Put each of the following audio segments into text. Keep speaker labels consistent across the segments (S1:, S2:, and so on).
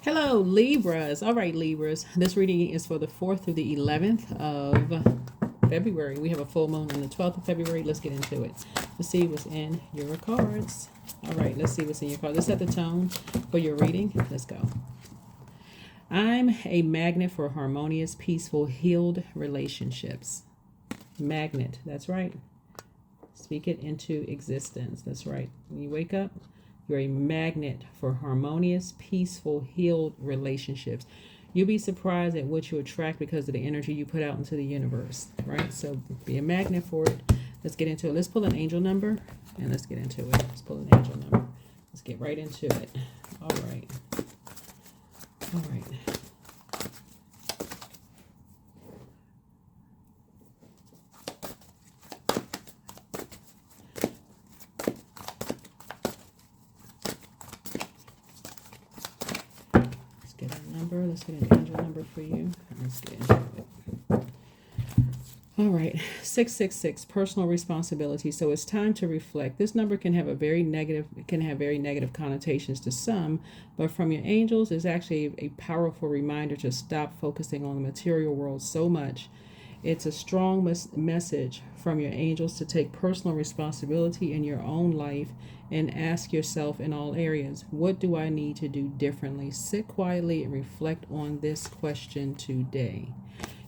S1: Hello, Libras. All right, Libras. This reading is for the 4th through the 11th of February. We have a full moon on the 12th of February. Let's get into it. Let's see what's in your cards. All right, let's see what's in your cards. Let's set the tone for your reading. Let's go. I'm a magnet for harmonious, peaceful, healed relationships. Magnet. That's right. Speak it into existence. That's right. When you wake up, you're a magnet for harmonious, peaceful, healed relationships. You'll be surprised at what you attract because of the energy you put out into the universe, right? So be a magnet for it. Let's get into it. Let's pull an angel number and let's get into it. Let's pull an angel number. Let's get right into it. All right. All right. Let's get an angel number for you. Let's get into it. All right, 666, personal responsibility. So it's time to reflect. This number can have very negative connotations to some, but from your angels, it's actually a powerful reminder to stop focusing on the material world so much. It's a strong message from your angels to take personal responsibility in your own life and ask yourself in all areas, what do I need to do differently? Sit quietly and reflect on this question today.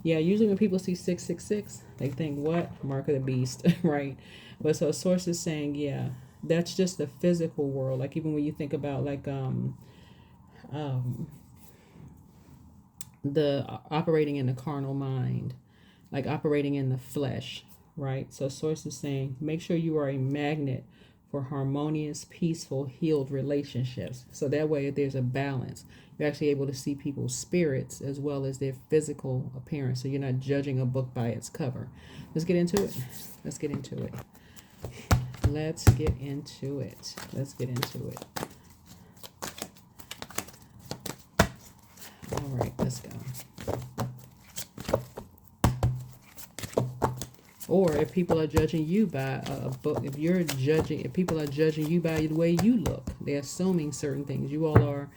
S1: Yeah, usually when people see 666, they think, what? Mark of the beast, right? But so a source is saying, yeah, that's just the physical world. Like even when you think about the operating in the carnal mind, like operating in the flesh, right? So source is saying, make sure you are a magnet for harmonious, peaceful, healed relationships. So that way there's a balance. You're actually able to see people's spirits as well as their physical appearance. So you're not judging a book by its cover. Let's get into it. Let's get into it. Let's get into it. Let's get into it. All right, let's go. Or if people are judging you by a book, if people are judging you by the way you look, they're assuming certain things. You all are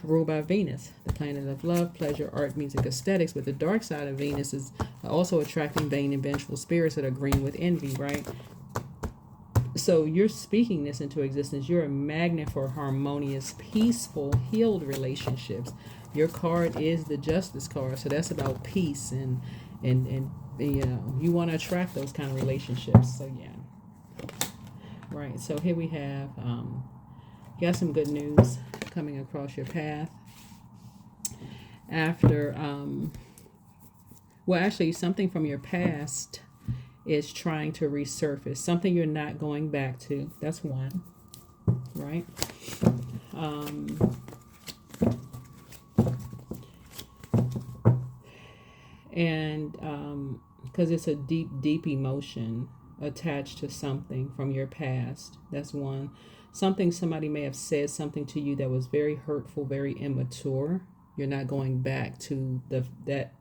S1: ruled by Venus, the planet of love, pleasure, art, music, aesthetics. But the dark side of Venus is also attracting vain and vengeful spirits that are green with envy, right? So you're speaking this into existence. You're a magnet for harmonious, peaceful, healed relationships. Your card is the Justice card, so that's about peace and you know, you want to attract those kind of relationships. So yeah, right. So here we have you got some good news coming across your path after well, actually something from your past is trying to resurface, something you're not going back to. That's one, right? And because it's a deep emotion attached to something from your past. That's one. Something somebody may have said something to you that was very hurtful, very immature. You're not going back to that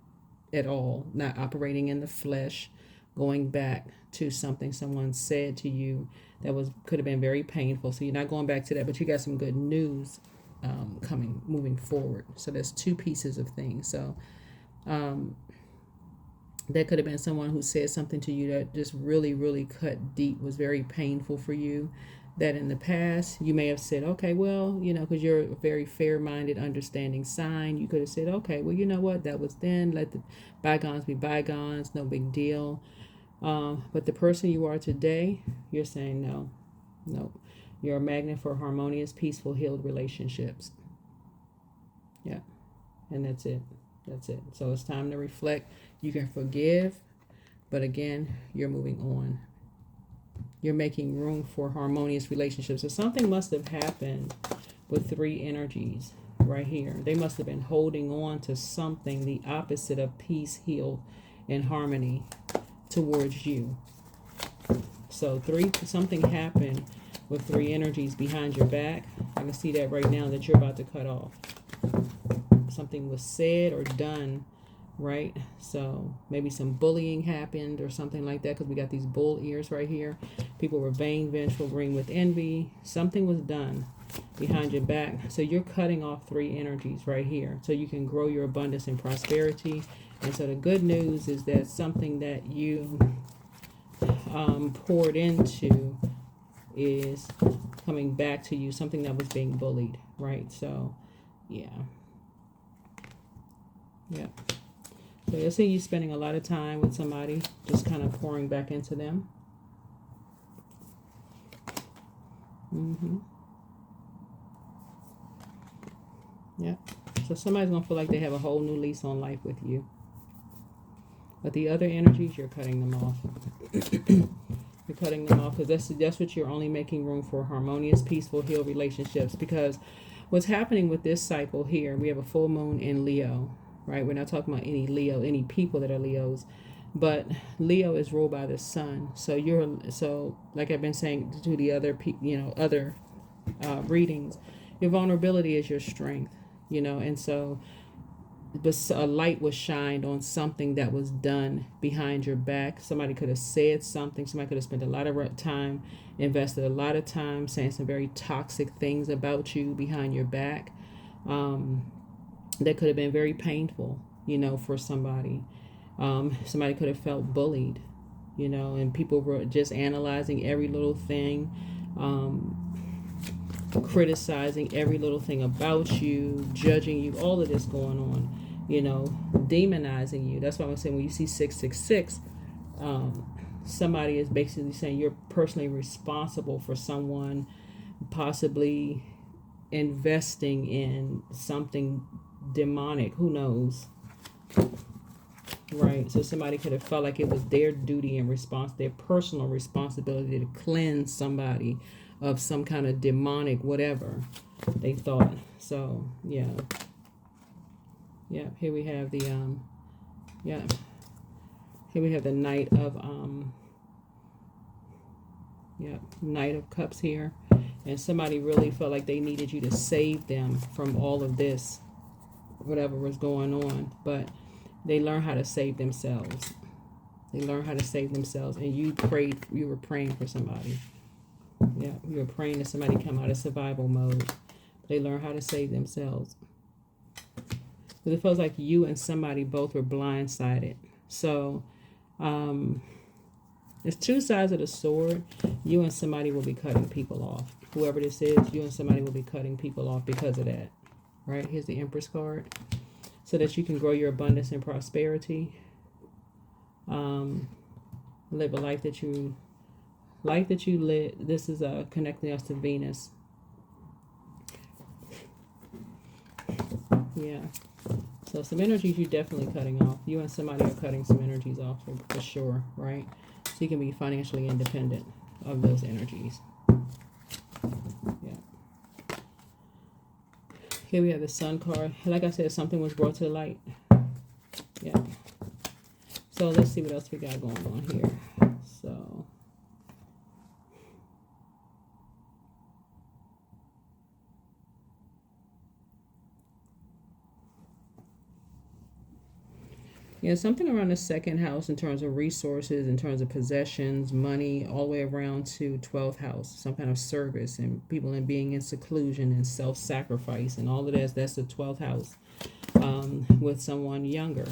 S1: at all. Not operating in the flesh, going back to something someone said to you that could have been very painful. So you're not going back to that, but you got some good news moving forward. So there's two pieces of things. So that could have been someone who said something to you that just really, really cut deep, was very painful for you. That in the past, you may have said, okay, well, you know, because you're a very fair-minded, understanding sign, you could have said, okay, well, you know what, that was then, let the bygones be bygones, no big deal. But the person you are today, you're saying, no. You're a magnet for harmonious, peaceful, healed relationships. Yeah, and that's it. That's it. So it's time to reflect. You can forgive, but again, you're moving on. You're making room for harmonious relationships. So something must have happened with three energies right here. They must have been holding on to something, the opposite of peace, healed, and harmony towards you. So something happened with three energies behind your back. I can see that right now that you're about to cut off. Something was said or done, right? So maybe some bullying happened or something like that, because we got these bull ears right here. People were vain, vengeful, green with envy. Something was done behind your back. So you're cutting off 3 energies right here so you can grow your abundance and prosperity. And so the good news is that something that you poured into is coming back to you, something that was being bullied, right? So yeah. So you'll see you spending a lot of time with somebody, just kind of pouring back into them. So somebody's going to feel like they have a whole new lease on life with you. But the other energies, you're cutting them off. You're cutting them off because that's what you're only making room for: harmonious, peaceful, healed relationships. Because what's happening with this cycle here, we have a full moon in Leo, right? We're not talking about any people that are Leos, but Leo is ruled by the sun. So like I've been saying to the other other readings, your vulnerability is your strength, and so a light was shined on something that was done behind your back. Somebody could have said something. Somebody could have spent a lot of time, invested a lot of time saying some very toxic things about you behind your back. That could have been very painful, for somebody. Somebody could have felt bullied, and people were just analyzing every little thing, criticizing every little thing about you, judging you, all of this going on, demonizing you. That's why I'm saying when you see 666, somebody is basically saying you're personally responsible for someone possibly investing in something demonic. Who knows? Right. So somebody could have felt like it was their duty and their personal responsibility to cleanse somebody of some kind of demonic whatever they thought. So yeah. Here we have the here we have the Knight of Knight of Cups here, and somebody really felt like they needed you to save them from all of this, whatever was going on, but they learned how to save themselves. And you were praying for somebody. You were praying that somebody come out of survival mode. They learn how to save themselves. Because it feels like you and somebody both were blindsided. So, there's 2 sides of the sword. You and somebody will be cutting people off. Whoever this is, you and somebody will be cutting people off because of that. Right? Here's the Empress card. So that you can grow your abundance and prosperity. Live a life that you live. This is connecting us to Venus. Yeah. So some energies you're definitely cutting off. You and somebody are cutting some energies off for sure, right? So you can be financially independent of those energies. Yeah. Here we have the Sun card. Like I said, something was brought to the light. Yeah. So let's see what else we got going on here. So yeah, something around the 2nd house in terms of resources, in terms of possessions, money, all the way around to 12th house, some kind of service and people and being in seclusion and self-sacrifice and all of this. That's the 12th house with someone younger,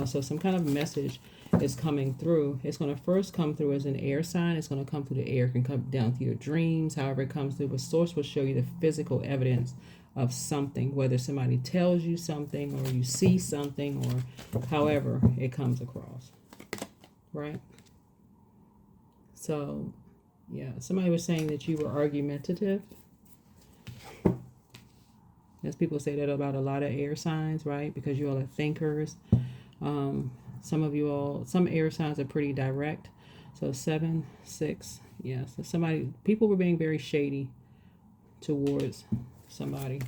S1: so some kind of message is coming through. It's going to first come through as an air sign. It's going to come through the air. It can come down through your dreams, however it comes through. But source will show you the physical evidence of something, whether somebody tells you something or you see something or however it comes across, right? So, yeah, somebody was saying that you were argumentative. As people say that about a lot of air signs, right? Because you all are thinkers. Some air signs are pretty direct. So 7, 6, yeah. So people were being very shady towards somebody.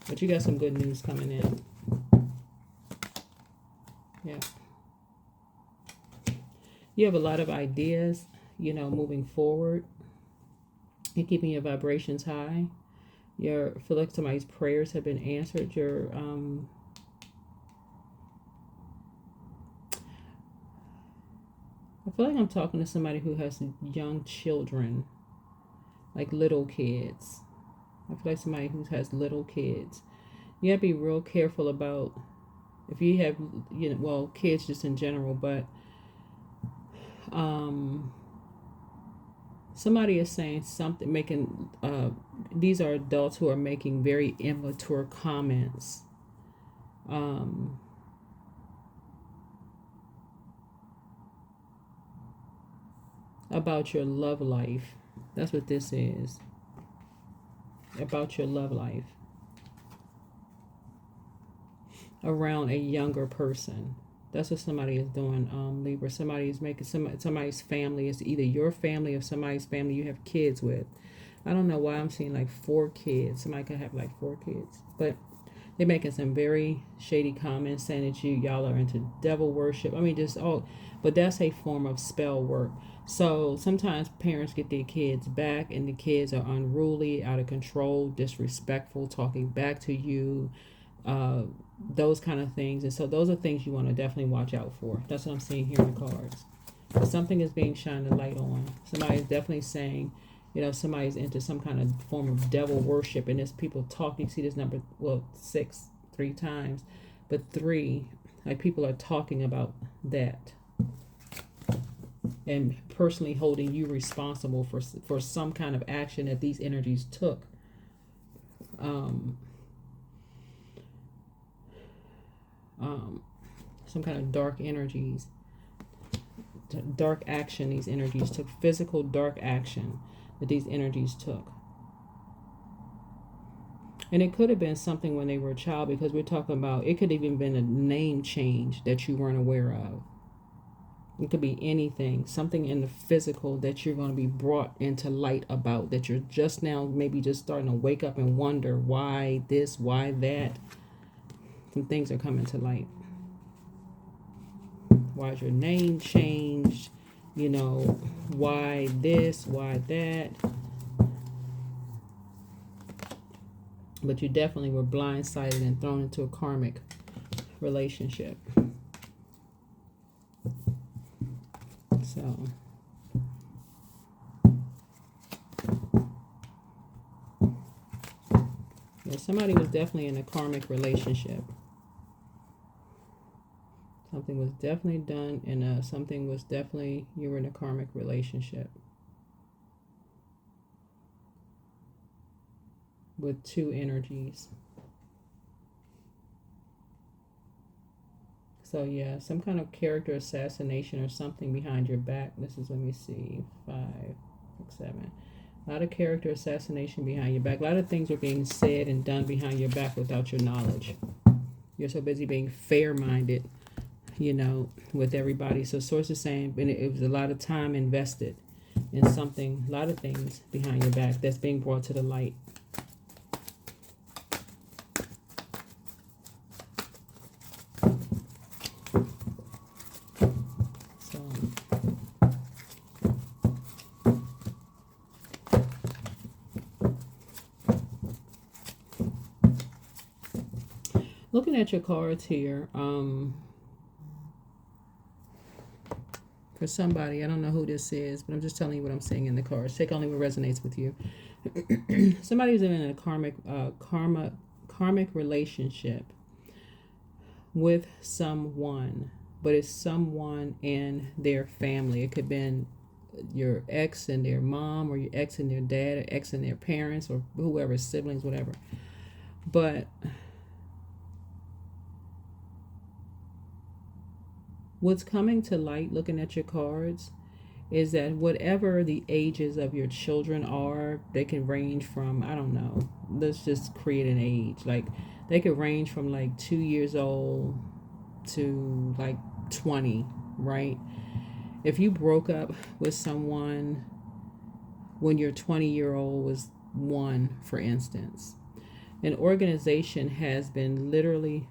S1: But you got some good news coming in. Yeah. You have a lot of ideas, moving forward. You're keeping your vibrations high. You feel like somebody's prayers have been answered. I feel like I'm talking to somebody who has young children, like little kids. I feel like somebody who has little kids. You have to be real careful about if you have, well, kids just in general, but somebody is saying something, making, these are adults who are making very immature comments. About your love life. That's what this is. About your love life. Around a younger person. That's what somebody is doing, Libra. Somebody is making somebody's family. It's either your family or somebody's family you have kids with. I don't know why I'm seeing like 4 kids. Somebody could have like 4 kids. But they're making some very shady comments saying that y'all are into devil worship. I mean, but that's a form of spell work. So sometimes parents get their kids back and the kids are unruly, out of control, disrespectful, talking back to you, those kind of things. And so those are things you want to definitely watch out for. That's what I'm seeing here in the cards. But something is being shined a light on. Somebody is definitely saying, somebody's into some kind of form of devil worship, and there's people talking. See this number, 6, 3 times, but 3, like people are talking about that, and personally holding you responsible for some kind of action that these energies took. Some kind of dark energies, dark action these energies took, physical dark action that these energies took. And it could have been something when they were a child, because we're talking about, it could even been a name change that you weren't aware of. It could be anything, something in the physical that you're going to be brought into light about, that you're just now maybe just starting to wake up and wonder why this, why that. Some things are coming to light. Why is your name changed? Why this, why that? But you definitely were blindsided and thrown into a karmic relationship. So, yeah, somebody was definitely in a karmic relationship. Something was definitely done, and something was definitely, you were in a karmic relationship with 2 energies. So yeah, some kind of character assassination or something behind your back. This is, let me see, 5, 6, 7. A lot of character assassination behind your back. A lot of things are being said and done behind your back without your knowledge. You're so busy being fair-minded, with everybody. So source is saying, and it was a lot of time invested in something, a lot of things behind your back that's being brought to the light. So, looking at your cards here, for somebody, I don't know who this is, but I'm just telling you what I'm seeing in the cards. Take only what resonates with you. Somebody's in a karmic relationship with someone, but it's someone in their family. It could have been your ex and their mom, or your ex and their dad, or ex and their parents, or whoever, siblings, whatever. But what's coming to light, looking at your cards, is that whatever the ages of your children are, they can range from, I don't know, let's just create an age. Like, they could range from like 2 years old to like 20, right? If you broke up with someone when your 20-year-old was 1, for instance, an organization has been literally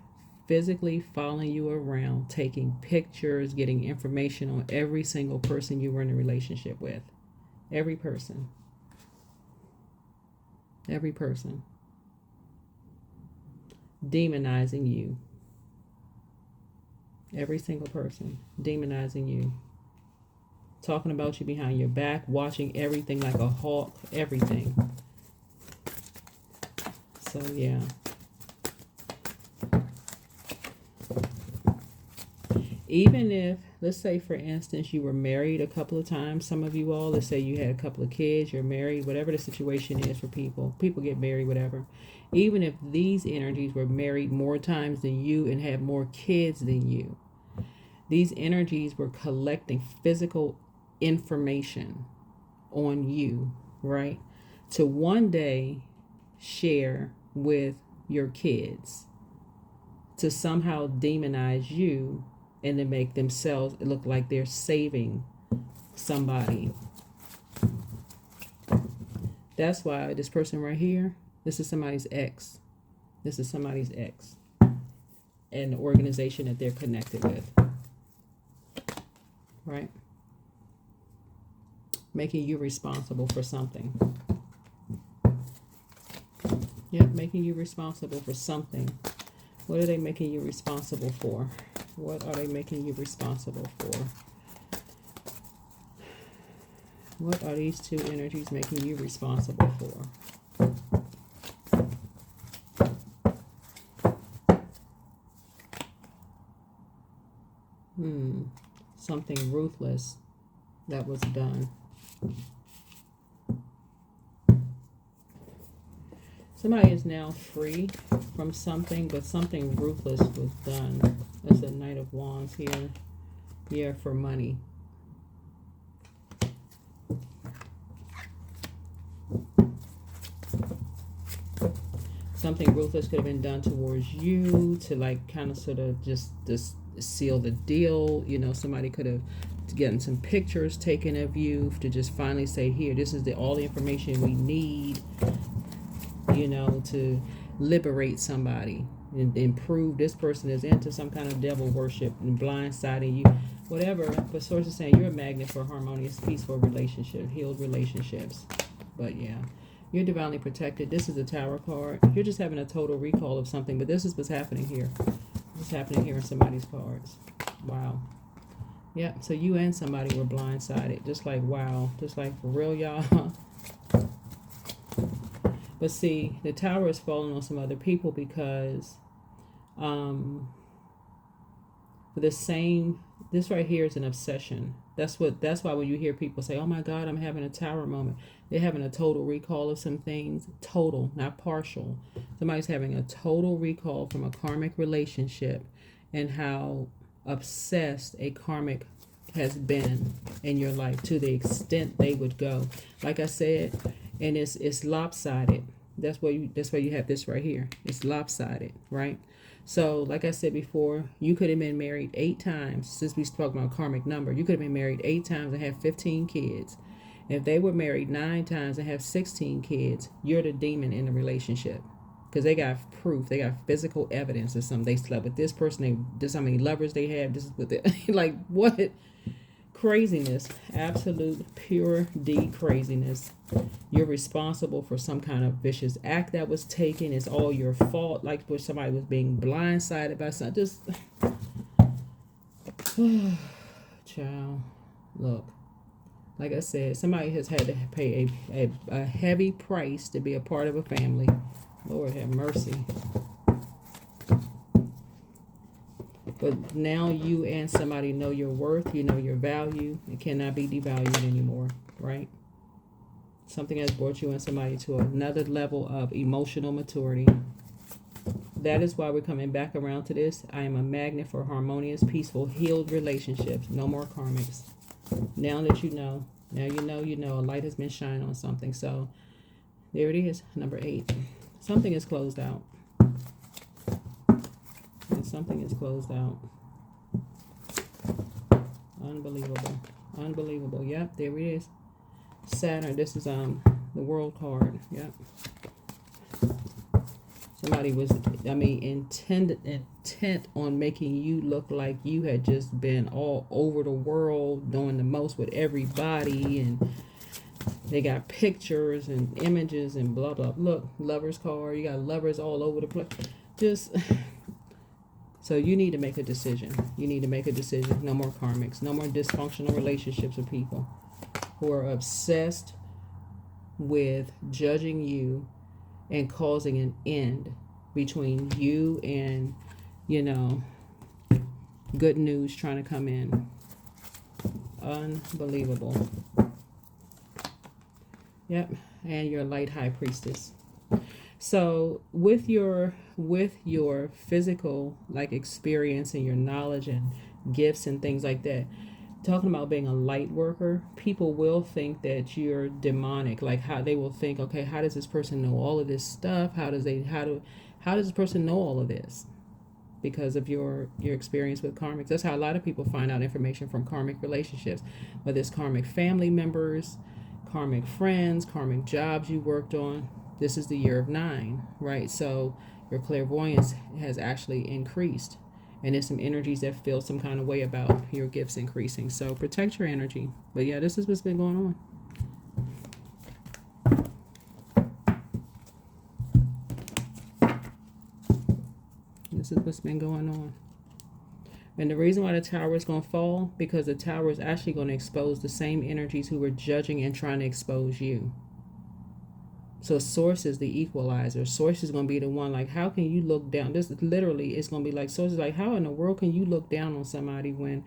S1: physically following you around, taking pictures, getting information on every single person you were in a relationship with. Every person. Every person. Demonizing you. Every single person. Demonizing you. Talking about you behind your back, watching everything like a hawk, everything. So, yeah. Even if, let's say, for instance, you were married a couple of times, some of you all, let's say you had a couple of kids, you're married, whatever the situation is for people get married, whatever. Even if these energies were married more times than you and had more kids than you, these energies were collecting physical information on you, right? To one day share with your kids, to somehow demonize you and to make themselves look like they're saving somebody. That's why this person right here, this is somebody's ex. This is somebody's ex and the organization that they're connected with. Right? Making you responsible for something. Yep, making you responsible for something. What are they making you responsible for? What are they making you responsible for? What are these two energies making you responsible for? Something ruthless that was done. Somebody is now free from something, but something ruthless was done. That's the Knight of Wands here. Yeah, for money. Something ruthless could have been done towards you to like kind of sort of just seal the deal. You know, somebody could have gotten some pictures taken of you to just finally say, here, this is all the information we need, you know, to liberate somebody and prove this person is into some kind of devil worship and blindsiding you, whatever. But source is saying you're a magnet for harmonious, peaceful relationships, healed relationships. But yeah, you're divinely protected. This is the Tower card. You're just having a total recall of something, but this is what's happening here. What's happening here in somebody's cards. Wow. Yeah, so you and somebody were blindsided. Just like, wow. Just like, for real, y'all. But see, the Tower is falling on some other people because for the same, this right here is an obsession. That's why when you hear people say, oh my God, I'm having a Tower moment, they're having a total recall of some things. Total, not partial. Somebody's having a total recall from a karmic relationship and how obsessed a karmic has been in your life to the extent they would go. Like I said, and it's lopsided. That's why you have this right here. It's lopsided, right? So, like I said before, you could have been married 8 times. Since we spoke about karmic number, you could have been married 8 times and have 15 kids. If they were married 9 times and have 16 kids, you're the demon in the relationship. Because they got proof, they got physical evidence of something. They slept with this person, this how many lovers they have, this is what they like, what? Craziness, absolute pure D craziness. You're responsible for some kind of vicious act that was taken. It's all your fault, like where somebody was being blindsided by something. Just child, look, like I said, somebody has had to pay a heavy price to be a part of a family. Lord have mercy. But now you and somebody know your worth, you know your value. It cannot be devalued anymore, right? Something has brought you and somebody to another level of emotional maturity. That is why we're coming back around to this. I am a magnet for harmonious, peaceful, healed relationships. No more karmics. Now that you know, a light has been shined on something. So there it is, number 8. Something is closed out. Something is closed out. Unbelievable. Yep, there it is. Saturn. This is the World card. Yep. Somebody was, intent on making you look like you had just been all over the world, doing the most with everybody, and they got pictures and images and blah blah. Look, lovers card. You got lovers all over the place. Just. So you need to make a decision. No more karmics. No more dysfunctional relationships with people who are obsessed with judging you and causing an end between you and, you know, good news trying to come in. Unbelievable. Yep. And your light high priestess. So with your physical like experience and your knowledge and gifts and things like that, talking about being a light worker, people will think that you're demonic. Like how they will think, okay, how does this person know all of this stuff? How does this person know all of this? Because of your experience with karmics. That's how a lot of people find out information from karmic relationships, whether it's karmic family members, karmic friends, karmic jobs you worked on. This is the year of 9, right? So your clairvoyance has actually increased. And there's some energies that feel some kind of way about your gifts increasing. So protect your energy. But yeah, this is what's been going on. This is what's been going on. And the reason why the tower is going to fall, because the tower is actually going to expose the same energies who were judging and trying to expose you. So source is the equalizer. Source is going to be the one, like, how can you look down? This literally is going to be like, source is like, how in the world can you look down on somebody when,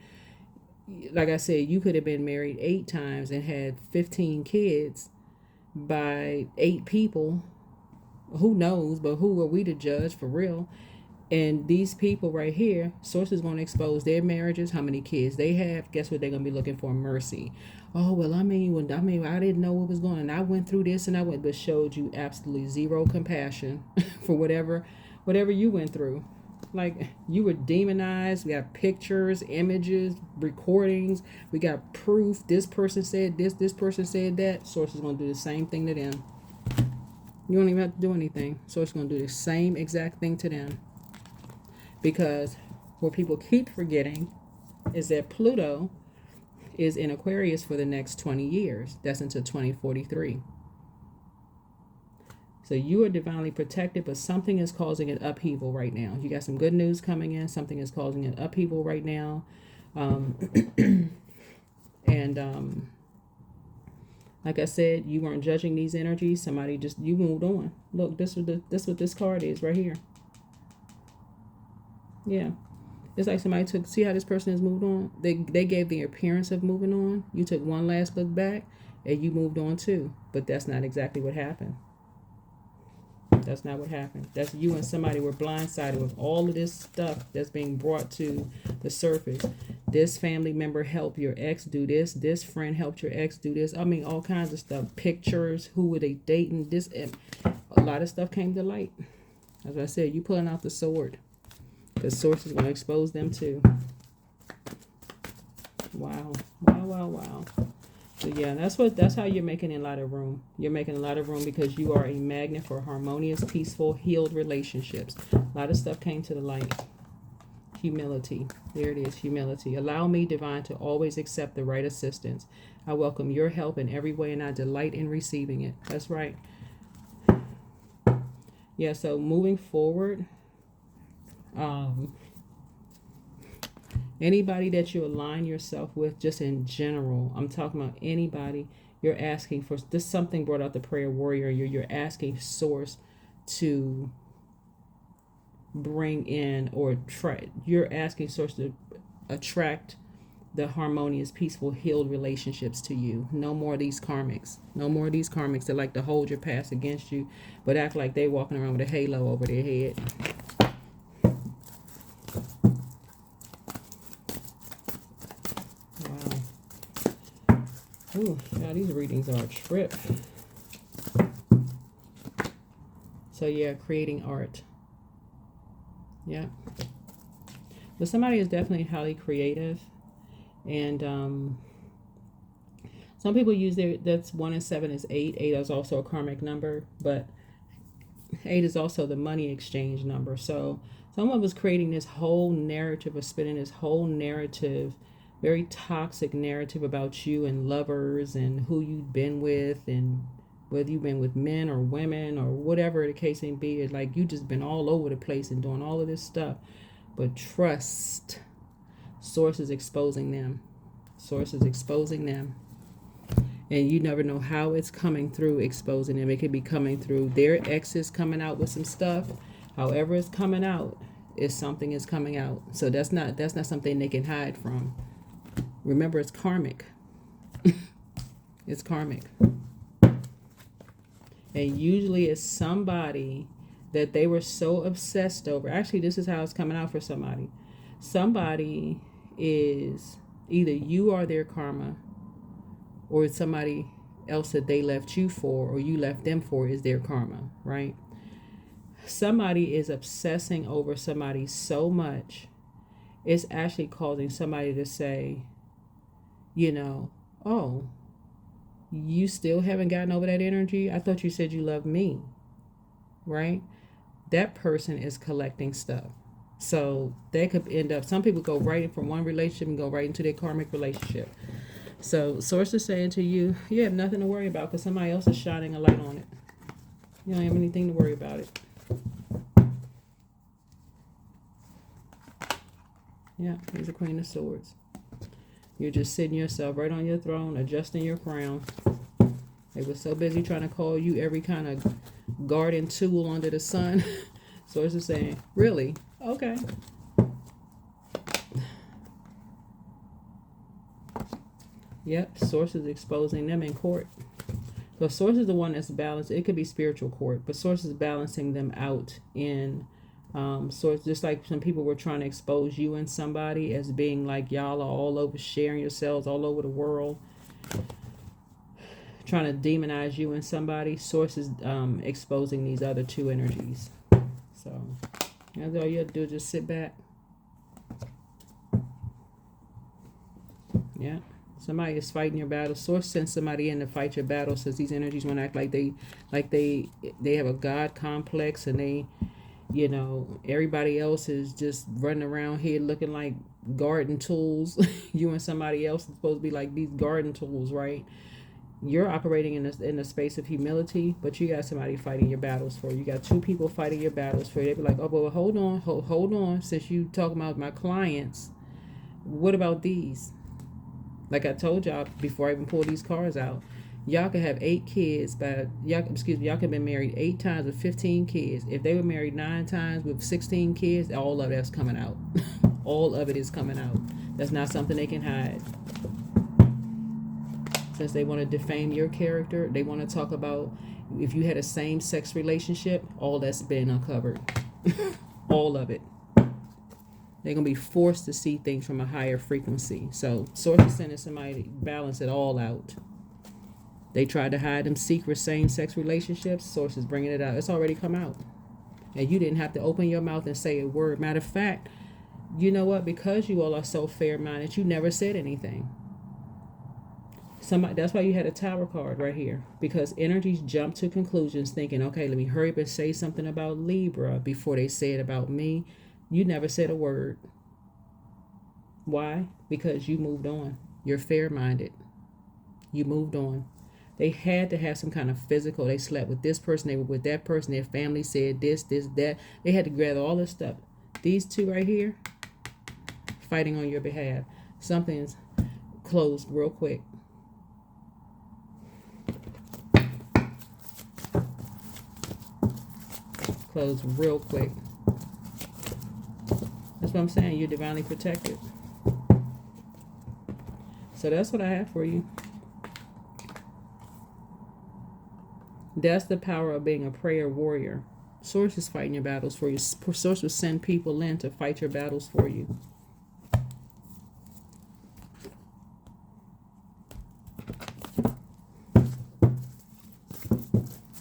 S1: like I said, you could have been married 8 times and had 15 kids by 8 people. Who knows? But who are we to judge for real? And these people right here, source is going to expose their marriages, how many kids they have. Guess what they're going to be looking for? Mercy. Oh, well, I didn't know what was going on. I went through this and but showed you absolutely zero compassion for whatever you went through. Like, you were demonized. We got pictures, images, recordings. We got proof. This person said this person said that. Source is going to do the same thing to them. You don't even have to do anything. Source is going to do the same exact thing to them. Because what people keep forgetting is that Pluto is in Aquarius for the next 20 years. That's until 2043. So you are divinely protected, but something is causing an upheaval right now. You got some good news coming in. Something is causing an upheaval right now. Like I said, you weren't judging these energies. You moved on. Look, this what this card is right here. Yeah. It's like somebody see how this person has moved on? They gave the appearance of moving on. You took one last look back and you moved on too. But that's not exactly what happened. That's not what happened. That's you and somebody were blindsided with all of this stuff that's being brought to the surface. This family member helped your ex do this. This friend helped your ex do this. I mean, all kinds of stuff. Pictures. Who were they dating? A lot of stuff came to light. As I said, you pulling out the sword. The source is going to expose them too. Wow. So yeah, that's how you're making a lot of room. You're making a lot of room because you are a magnet for harmonious, peaceful, healed relationships. A lot of stuff came to the light. Humility. There it is, humility. Allow me, divine, to always accept the right assistance. I welcome your help in every way and I delight in receiving it. That's right. Yeah, so moving forward, anybody that you align yourself with, just in general, I'm talking about anybody, you're asking for this. Something brought out the prayer warrior. You're asking source to bring in or try. You're asking source to attract the harmonious, peaceful, healed relationships to you. No more of these karmics. No more of these karmics that like to hold your past against you, but act like they walking around with a halo over their head. Ooh, yeah, these readings are a trip. So yeah, creating art. Yeah. But somebody is definitely highly creative. And some people use that's 1 and 7 is 8. 8 is also a karmic number, but 8 is also the money exchange number. So someone was creating this whole narrative or spinning this whole narrative, very toxic narrative about you and lovers and who you've been with and whether you've been with men or women or whatever the case may be. It's like you just been all over the place and doing all of this stuff. But trust, source is exposing them. Source is exposing them. And you never know how it's coming through exposing them. It could be coming through their exes coming out with some stuff. However it's coming out, is something is coming out. So that's not something they can hide from. Remember, it's karmic. It's karmic. And usually it's somebody that they were so obsessed over. Actually, this is how it's coming out for somebody. Somebody is either you are their karma, or it's somebody else that they left you for, or you left them for, is their karma, right? Somebody is obsessing over somebody so much, it's actually causing somebody to say, oh, you still haven't gotten over that energy? I thought you said you loved me, right? That person is collecting stuff. So they could end up, some people go right in from one relationship and go right into their karmic relationship. So source is saying to you, you have nothing to worry about because somebody else is shining a light on it. You don't have anything to worry about it. Yeah, he's the Queen of Swords. You're just sitting yourself right on your throne, adjusting your crown. They were so busy trying to call you every kind of garden tool under the sun. Source is saying, really? Okay. Yep, source is exposing them in court. So source is the one that's balanced. It could be spiritual court, but source is balancing them out in source. Just like some people were trying to expose you and somebody as being like y'all are all over sharing yourselves all over the world, trying to demonize you and somebody. Source is exposing these other two energies. So that's all you have to do, just sit back. Yeah. Somebody is fighting your battle. Source sends somebody in to fight your battle, says these energies want to act like they have a God complex, and they, everybody else is just running around here looking like garden tools. You and somebody else is supposed to be like these garden tools, right? You're operating in a space of humility, but you got somebody fighting your battles for you. You got two people fighting your battles for you. They be like, oh, but hold on. Since you talking about my clients, what about these? Like I told y'all before I even pulled these cards out, y'all could have 8 kids, y'all could have been married 8 times with 15 kids. If they were married 9 times with 16 kids, all of that's coming out. All of it is coming out. That's not something they can hide. Since they want to defame your character, they want to talk about if you had a same-sex relationship, all that's been uncovered. All of it. They're going to be forced to see things from a higher frequency. So source is sending somebody to balance it all out. They tried to hide them secret same-sex relationships. Source is bringing it out. It's already come out. And you didn't have to open your mouth and say a word. Matter of fact, you know what? Because you all are so fair-minded, you never said anything. That's why you had a Tower card right here. Because energies jump to conclusions thinking, okay, let me hurry up and say something about Libra before they say it about me. You never said a word. Why? Because you moved on. You're fair-minded. You moved on. They had to have some kind of physical. They slept with this person. They were with that person. Their family said this, that. They had to gather all this stuff. These two right here, fighting on your behalf. Something's closed real quick. Closed real quick. That's what I'm saying. You're divinely protected. So that's what I have for you. That's the power of being a prayer warrior. Source is fighting your battles for you. Source will send people in to fight your battles for you.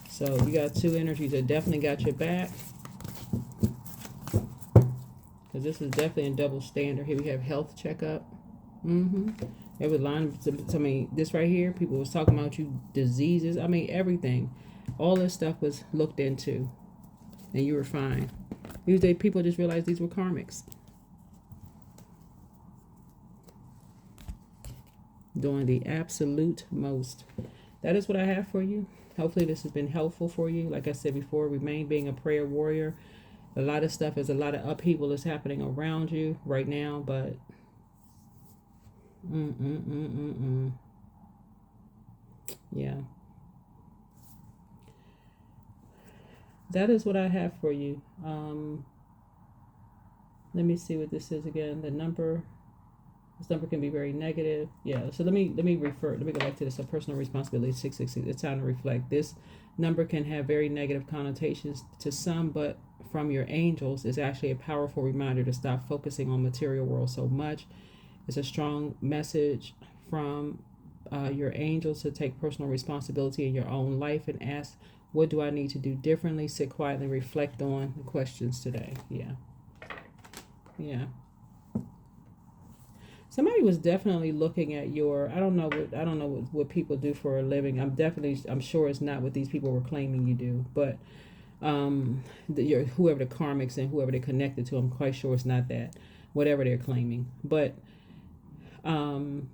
S1: So you got two energies that definitely got your back. Because this is definitely a double standard. Here we have health checkup. It was lying. I mean, this right here, people was talking about you, diseases. I mean, everything. All this stuff was looked into. And you were fine. These days, people just realized these were karmics. Doing the absolute most. That is what I have for you. Hopefully this has been helpful for you. Like I said before, remain being a prayer warrior. A lot of stuff is a lot of upheaval is happening around you right now, but Yeah. That is what I have for you. Let me see what this is again. The number. This number can be very negative. Yeah. So let me go back to this. A personal responsibility 666. It's time to reflect. This number can have very negative connotations to some, but from your angels is actually a powerful reminder to stop focusing on material world so much. It's a strong message from your angels to take personal responsibility in your own life and ask, what do I need to do differently? Sit quietly and reflect on the questions today. Yeah. Yeah. Somebody was definitely looking at your. I don't know what people do for a living. I'm sure it's not what these people were claiming you do, but your whoever the karmics and whoever they're connected to, I'm quite sure it's not that, whatever they're claiming. But um,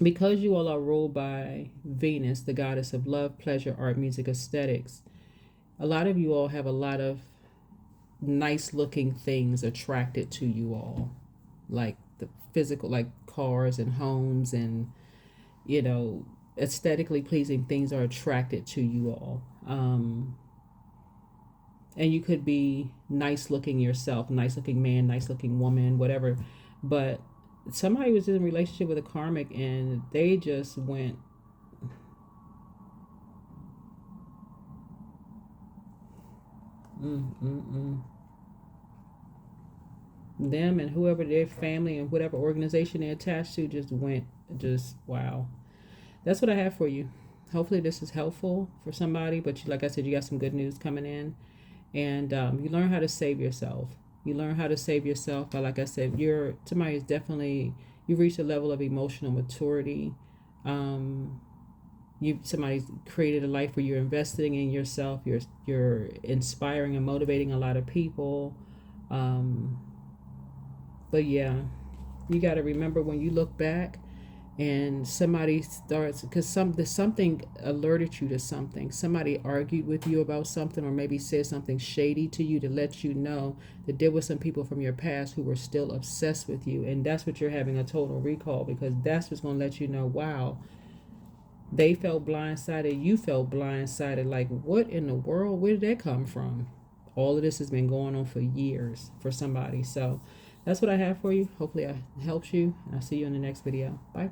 S1: because you all are ruled by Venus, the goddess of love, pleasure, art, music, aesthetics, a lot of you all have a lot of nice looking things attracted to you all, like the physical, like cars and homes, and you know, aesthetically pleasing things are attracted to you all. And you could be nice looking yourself, nice looking man, nice looking woman, whatever. But somebody was in a relationship with a karmic and they just went, mm, mm, mm. Them and whoever their family and whatever organization they're attached to just went, just wow. That's what I have for you. Hopefully this is helpful for somebody, but like I said, you got some good news coming in, and you learn how to save yourself. You learn how to save yourself by, like I said, you're somebody is definitely, you've reached a level of emotional maturity. um, you somebody's created a life where you're investing in yourself, you're inspiring and motivating a lot of people. um, but yeah, you got to remember when you look back and somebody starts, because something alerted you to something, somebody argued with you about something or maybe said something shady to you to let you know that there were some people from your past who were still obsessed with you, and that's what you're having a total recall, because that's what's going to let you know, wow, they felt blindsided, you felt blindsided, like what in the world, where did that come from? All of this has been going on for years for somebody. So that's what I have for you. Hopefully I helps you. I'll see you in the next video. Bye.